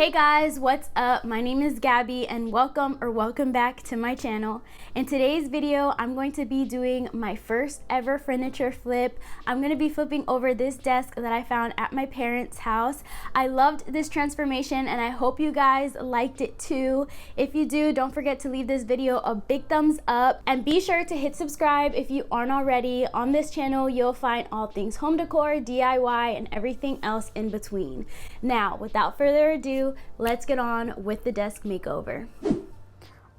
Hey guys, what's up? My name is Gabby and welcome back to my channel. In today's video, I'm going to be doing my first ever furniture flip. I'm going to be flipping over this desk that I found at my parents' house. I loved this transformation and I hope you guys liked it too. If you do, don't forget to leave this video a big thumbs up and be sure to hit subscribe if you aren't already. On this channel, you'll find all things home decor, DIY, and everything else in between. Now, without further ado, let's get on with the desk makeover.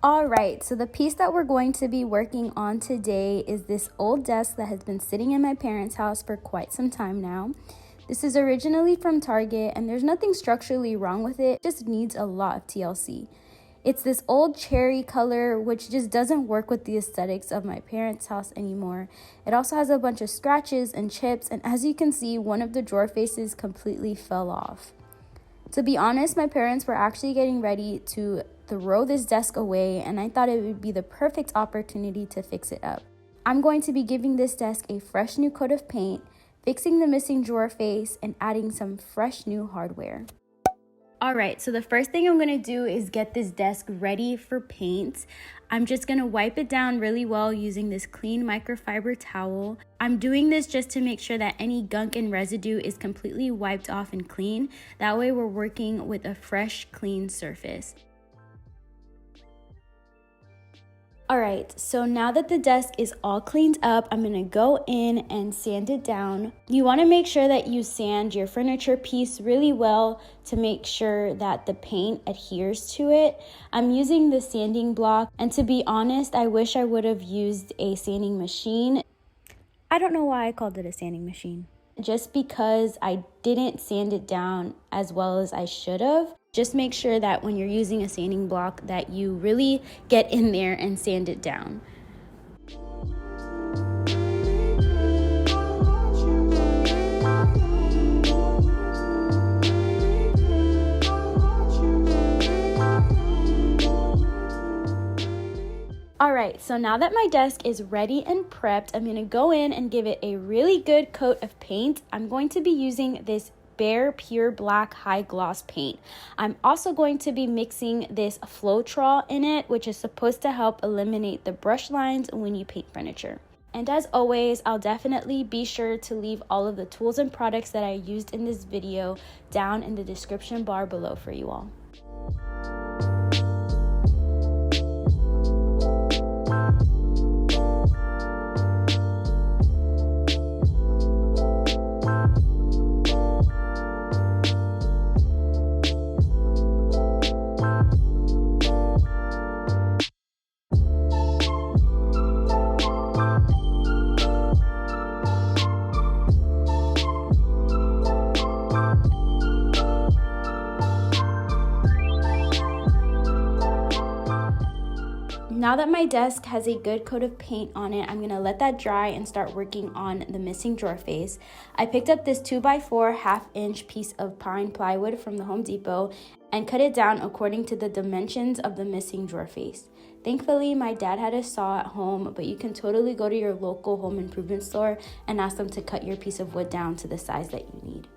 Alright, so the piece that we're going to be working on today is this old desk that has been sitting in my parents' house for quite some time now. This is originally from Target and there's nothing structurally wrong with it, just needs a lot of TLC. It's this old cherry color which just doesn't work with the aesthetics of my parents' house anymore. It also has a bunch of scratches and chips, and as you can see, one of the drawer faces completely fell off. To be honest, my parents were actually getting ready to throw this desk away and I thought it would be the perfect opportunity to fix it up. I'm going to be giving this desk a fresh new coat of paint, fixing the missing drawer face, and adding some fresh new hardware. Alright, so the first thing I'm going to do is get this desk ready for paint. I'm just going to wipe it down really well using this clean microfiber towel. I'm doing this just to make sure that any gunk and residue is completely wiped off and clean. That way we're working with a fresh, clean surface. Alright, so now that the desk is all cleaned up, I'm going to go in and sand it down. You want to make sure that you sand your furniture piece really well to make sure that the paint adheres to it. I'm using the sanding block, and to be honest, I wish I would have used a sanding machine. I don't know why I called it a sanding machine. Just because I didn't sand it down as well as I should have. Just make sure that when you're using a sanding block that you really get in there and sand it down. Alright, so now that my desk is ready and prepped, I'm going to go in and give it a really good coat of paint. I'm going to be using this Bare Pure Black High Gloss paint. I'm also going to be mixing this Floetrol in it, which is supposed to help eliminate the brush lines when you paint furniture. And as always, I'll definitely be sure to leave all of the tools and products that I used in this video down in the description bar below for you all. Now that my desk has a good coat of paint on it, I'm going to let that dry and start working on the missing drawer face. I picked up this 2x4 1/2-inch piece of pine plywood from the Home Depot and cut it down according to the dimensions of the missing drawer face. Thankfully, my dad had a saw at home, but you can totally go to your local home improvement store and ask them to cut your piece of wood down to the size that you need.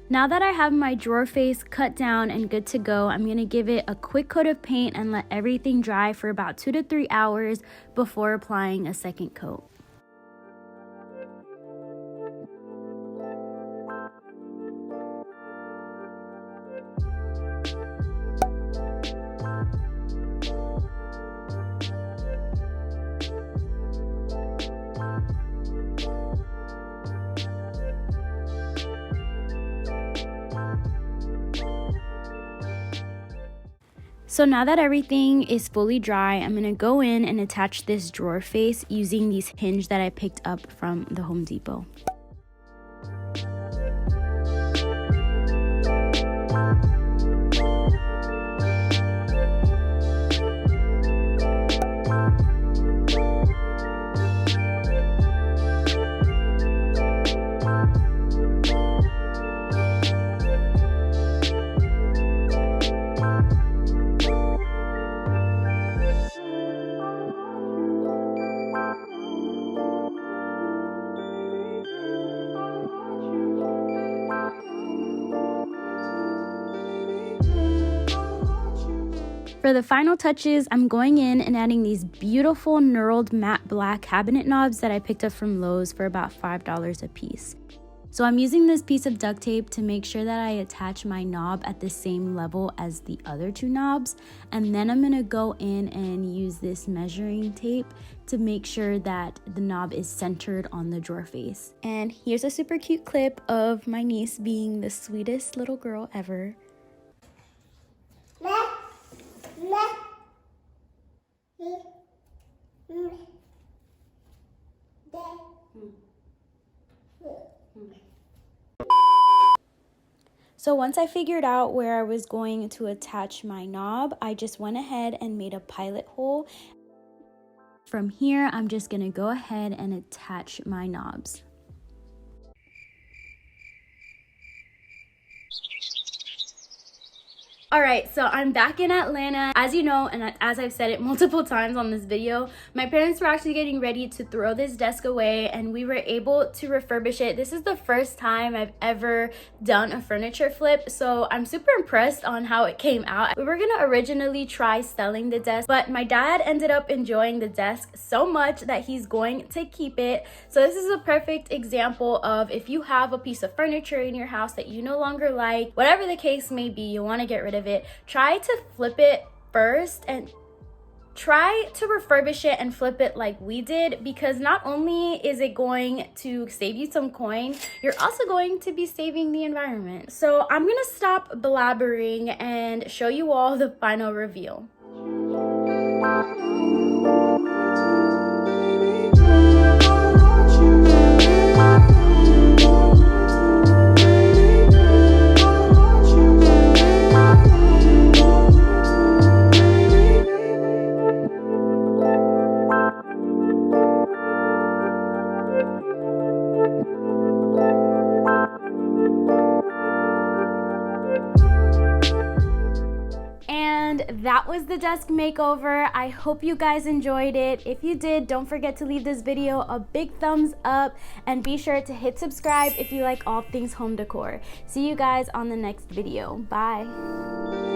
Now that I have my drawer face cut down and good to go, I'm going to give it a quick coat of paint and let everything dry for about 2 to 3 hours before applying a second coat. So now that everything is fully dry, I'm going to go in and attach this drawer face using these hinges that I picked up from the Home Depot. For the final touches, I'm going in and adding these beautiful knurled matte black cabinet knobs that I picked up from Lowe's for about $5 a piece. So I'm using this piece of duct tape to make sure that I attach my knob at the same level as the other two knobs. And then I'm gonna go in and use this measuring tape to make sure that the knob is centered on the drawer face. And here's a super cute clip of my niece being the sweetest little girl ever. So once I figured out where I was going to attach my knob, I just went ahead and made a pilot hole. From here, I'm just gonna go ahead and attach my knobs. Alright, so I'm back in Atlanta. As you know, and as I've said it multiple times on this video, my parents were actually getting ready to throw this desk away and we were able to refurbish it. This is the first time I've ever done a furniture flip, so I'm super impressed on how it came out. We were gonna originally try selling the desk, but my dad ended up enjoying the desk so much that he's going to keep it. So this is a perfect example of if you have a piece of furniture in your house that you no longer like, whatever the case may be, you want to get rid of it, try to flip it first and try to refurbish it and flip it like we did, because not only is it going to save you some coin, you're also going to be saving the environment. So I'm gonna stop blabbering and show you all the final reveal. That was the desk makeover. I hope you guys enjoyed it. If you did, don't forget to leave this video a big thumbs up and be sure to hit subscribe if you like all things home decor. See you guys on the next video. Bye.